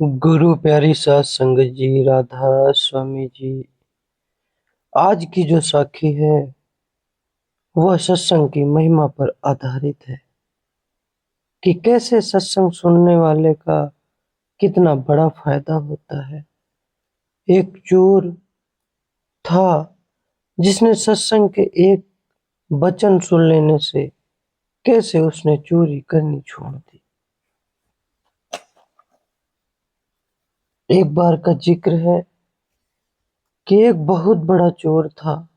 गुरु प्यारी सात संगत जी, राधा स्वामी जी। आज की जो साखी है वह सत्संग की महिमा पर आधारित है कि कैसे सत्संग सुनने वाले का कितना बड़ा फायदा होता है। एक चोर था जिसने सत्संग के एक वचन सुन लेने से कैसे उसने चोरी करनी छोड़ दी। एक बार का जिक्र है कि एक बहुत बड़ा चोर था।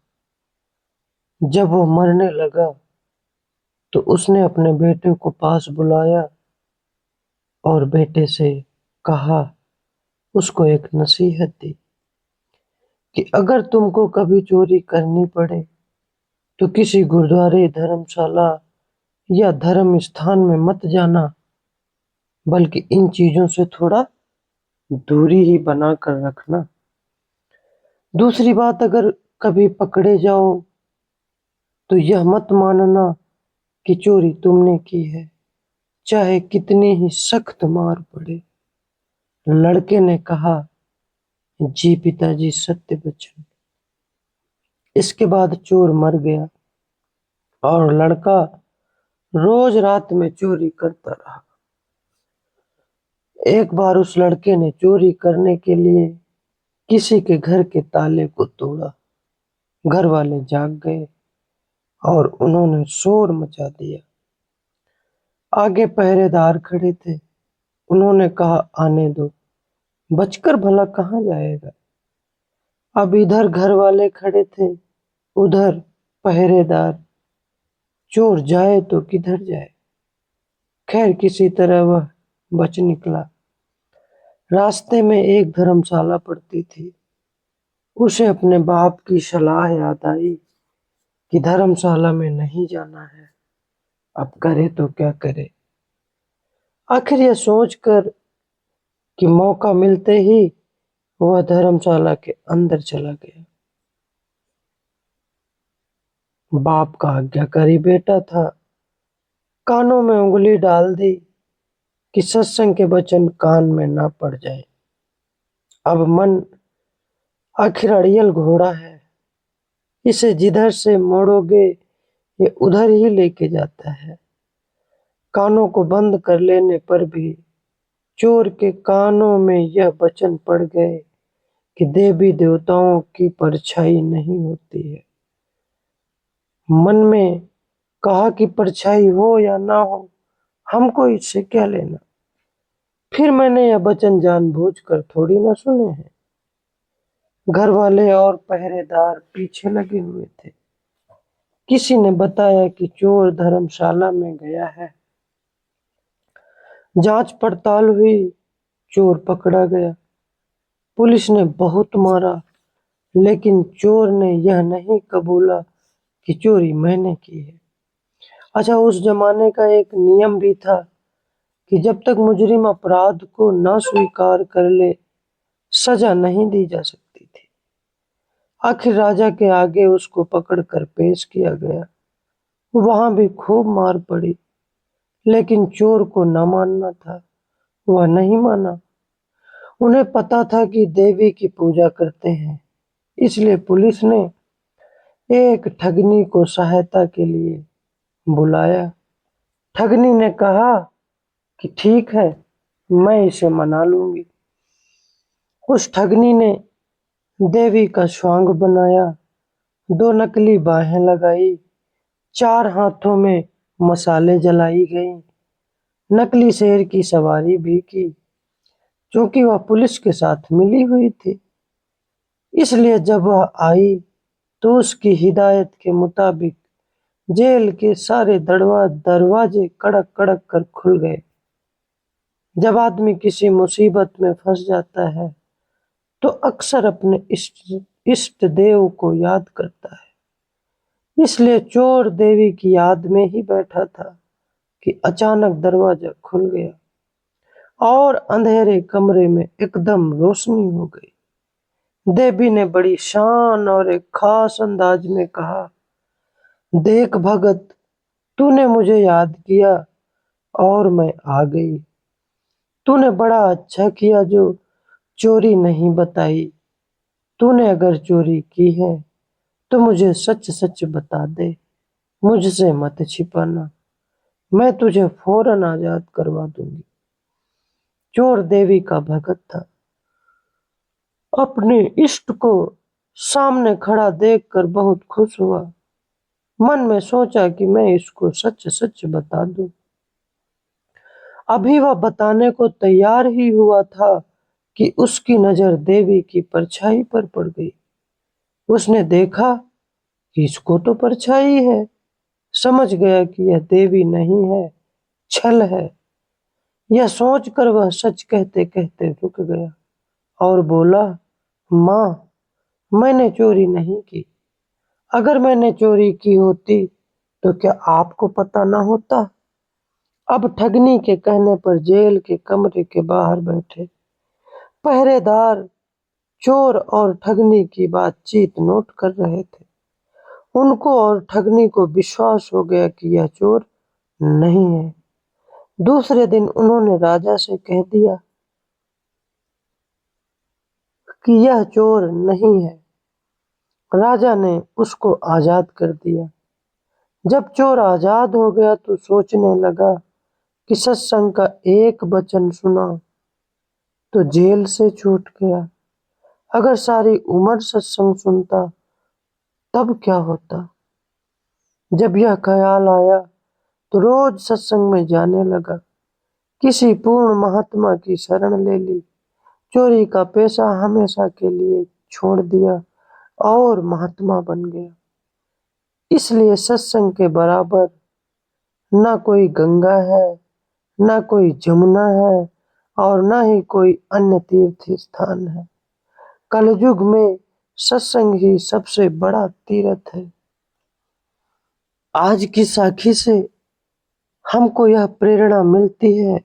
जब वो मरने लगा तो उसने अपने बेटे को पास बुलाया और बेटे से कहा, उसको एक नसीहत दी कि अगर तुमको कभी चोरी करनी पड़े तो किसी गुरुद्वारे, धर्मशाला या धर्म स्थान में मत जाना, बल्कि इन चीजों से थोड़ा दूरी ही बना कर रखना। दूसरी बात, अगर कभी पकड़े जाओ तो यह मत मानना कि चोरी तुमने की है, चाहे कितनी ही सख्त मार पड़े। लड़के ने कहा, जी पिताजी, सत्य वचन। इसके बाद चोर मर गया और लड़का रोज रात में चोरी करता रहा। एक बार उस लड़के ने चोरी करने के लिए किसी के घर के ताले को तोड़ा। घर वाले जाग गए और उन्होंने शोर मचा दिया। आगे पहरेदार खड़े थे। उन्होंने कहा, आने दो, बचकर भला कहाँ जाएगा। अब इधर घर वाले खड़े थे, उधर पहरेदार। चोर जाए तो किधर जाए। खैर, किसी तरह वह बच निकला। रास्ते में एक धर्मशाला पड़ती थी। उसे अपने बाप की सलाह याद आई कि धर्मशाला में नहीं जाना है, अब करे तो क्या करे। आखिर यह सोचकर कि मौका मिलते ही वह धर्मशाला के अंदर चला गया। बाप का आज्ञाकारी बेटा था। कानों में उंगली डाल दी कि सत्संग के वचन कान में ना पड़ जाए। अब मन आखिर अड़ियल घोड़ा है, इसे जिधर से मोड़ोगे ये उधर ही लेके जाता है। कानों को बंद कर लेने पर भी चोर के कानों में यह वचन पड़ गए कि देवी देवताओं की परछाई नहीं होती है। मन में कहा कि परछाई हो या ना हो, हमको इससे क्या लेना। फिर मैंने यह वचन जानबूझकर थोड़ी ना सुने हैं। घर वाले और पहरेदार पीछे लगे हुए थे। किसी ने बताया कि चोर धर्मशाला में गया है। जांच पड़ताल हुई, चोर पकड़ा गया। पुलिस ने बहुत मारा, लेकिन चोर ने यह नहीं कबूला कि चोरी मैंने की है। अच्छा, उस जमाने का एक नियम भी था कि जब तक मुजरिम अपराध को न स्वीकार कर ले, सजा नहीं दी जा सकती थी। आखिर राजा के आगे उसको पकड़कर पेश किया गया। वहां भी खूब मार पड़ी, लेकिन चोर को न मानना था। वह नहीं माना। उन्हें पता था कि देवी की पूजा करते हैं, इसलिए पुलिस ने एक ठगनी को सहायता के लिए बुलाया। ठगनी ने कहा कि ठीक है, मैं इसे मना लूंगी। उस ठगनी ने देवी का स्वांग बनाया, दो नकली बाहें लगाई, चार हाथों में मसाले जलाई गई, नकली शेर की सवारी भी की। क्योंकि वह पुलिस के साथ मिली हुई थी, इसलिए जब वह आई तो उसकी हिदायत के मुताबिक जेल के सारे दरवाजे कड़क कड़क कर खुल गए। जब आदमी किसी मुसीबत में फंस जाता है तो अक्सर अपने इष्ट देव को याद करता है। इसलिए चोर देवी की याद में ही बैठा था कि अचानक दरवाजा खुल गया और अंधेरे कमरे में एकदम रोशनी हो गई। देवी ने बड़ी शान और एक खास अंदाज में कहा, देख भगत, तूने मुझे याद किया और मैं आ गई। तूने बड़ा अच्छा किया जो चोरी नहीं बताई। तूने अगर चोरी की है तो मुझे सच सच बता दे, मुझसे मत छिपाना। मैं तुझे फौरन आजाद करवा दूंगी। चोर देवी का भगत था। अपने इष्ट को सामने खड़ा देखकर बहुत खुश हुआ। मन में सोचा कि मैं इसको सच सच बता दूं। अभी वह बताने को तैयार ही हुआ था कि उसकी नजर देवी की परछाई पर पड़ गई। उसने देखा कि इसको तो परछाई है। समझ गया कि यह देवी नहीं है, छल है। यह सोचकर वह सच कहते कहते रुक गया और बोला, माँ, मैंने चोरी नहीं की। अगर मैंने चोरी की होती तो क्या आपको पता ना होता? अब ठगनी के कहने पर जेल के कमरे के बाहर बैठे पहरेदार चोर और ठगनी की बातचीत नोट कर रहे थे। उनको और ठगनी को विश्वास हो गया कि यह चोर नहीं है। दूसरे दिन उन्होंने राजा से कह दिया कि यह चोर नहीं है। राजा ने उसको आजाद कर दिया। जब चोर आजाद हो गया तो सोचने लगा कि सत्संग का एक वचन सुना तो जेल से छूट गया। अगर सारी उम्र सत्संग सुनता तब क्या होता? जब यह ख्याल आया तो रोज सत्संग में जाने लगा। किसी पूर्ण महात्मा की शरण ले ली। चोरी का पेशा हमेशा के लिए छोड़ दिया और महात्मा बन गया। इसलिए सत्संग के बराबर न कोई गंगा है, न कोई जमुना है और न ही कोई अन्य तीर्थ स्थान है। कलयुग में सत्संग ही सबसे बड़ा तीर्थ है। आज की साखी से हमको यह प्रेरणा मिलती है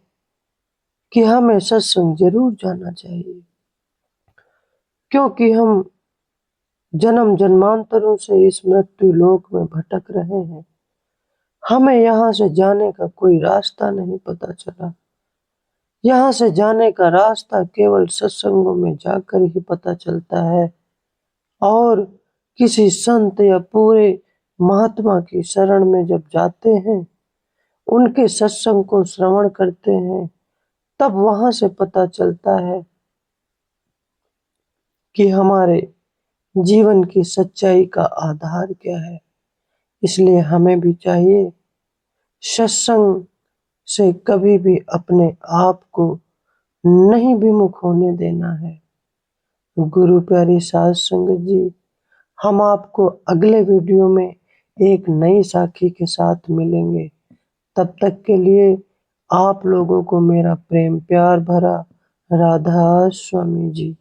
कि हमें सत्संग जरूर जाना चाहिए, क्योंकि हम जन्म जन्मांतरों से इस मृत्यु लोक में भटक रहे हैं। हमें यहाँ से जाने का कोई रास्ता नहीं पता चला। यहाँ से जाने का रास्ता केवल सत्संगों में जाकर ही पता चलता है और किसी संत या पूरे महात्मा की शरण में जब जाते हैं, उनके सत्संग को श्रवण करते हैं, तब वहां से पता चलता है कि हमारे जीवन की सच्चाई का आधार क्या है। इसलिए हमें भी चाहिए सत्संग से कभी भी अपने आप को नहीं विमुख होने देना है। गुरु प्यारी साध संगत जी, हम आपको अगले वीडियो में एक नई साखी के साथ मिलेंगे। तब तक के लिए आप लोगों को मेरा प्रेम प्यार भरा राधा स्वामी जी।